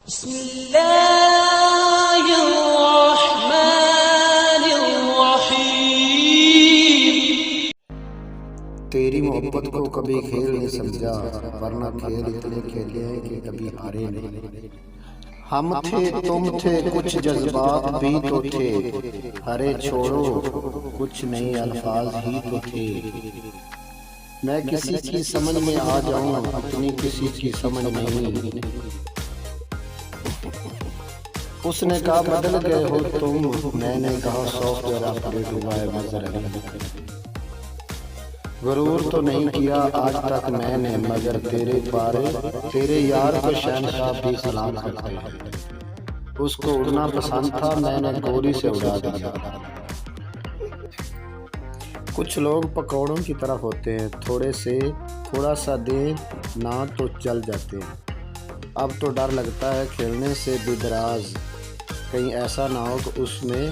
بسم اللہ الرحمن الرحیم۔ تیری محبت کو کبھی کھیل نہیں سمجھا، ورنہ کھیل اتنے کھیلے ہیں کہ کبھی ہارے نہیں۔ ہم تھے تم تھے، کچھ جذبات بھی تو تھے، ہرے چھوڑو کچھ نئے الفاظ ہی تو تھے۔ میں کسی کی سمجھ میں آ جاؤں، اپنی کسی کی سمجھ نہیں۔ اس نے کہا بدل گئے ہو تم، میں نے کہا سافٹ ویئر اپڈیٹ ہوا ہے نظر نہیں۔ غرور تو نہیں کیا آج تک میں نے، مگر تیرے پارے تیرے یار کو شہنشاہ بھی سلام کرتے ہیں۔ اس کو اڑنا پسند تھا، میں نے گولی سے اڑا دیا۔ کچھ لوگ پکوڑوں کی طرح ہوتے ہیں، تھوڑا سا دیں نہ تو جل جاتے ہیں۔ اب تو ڈر لگتا ہے کھیلنے سے بھی دراز، کہیں ایسا نہ ہو کہ اس میں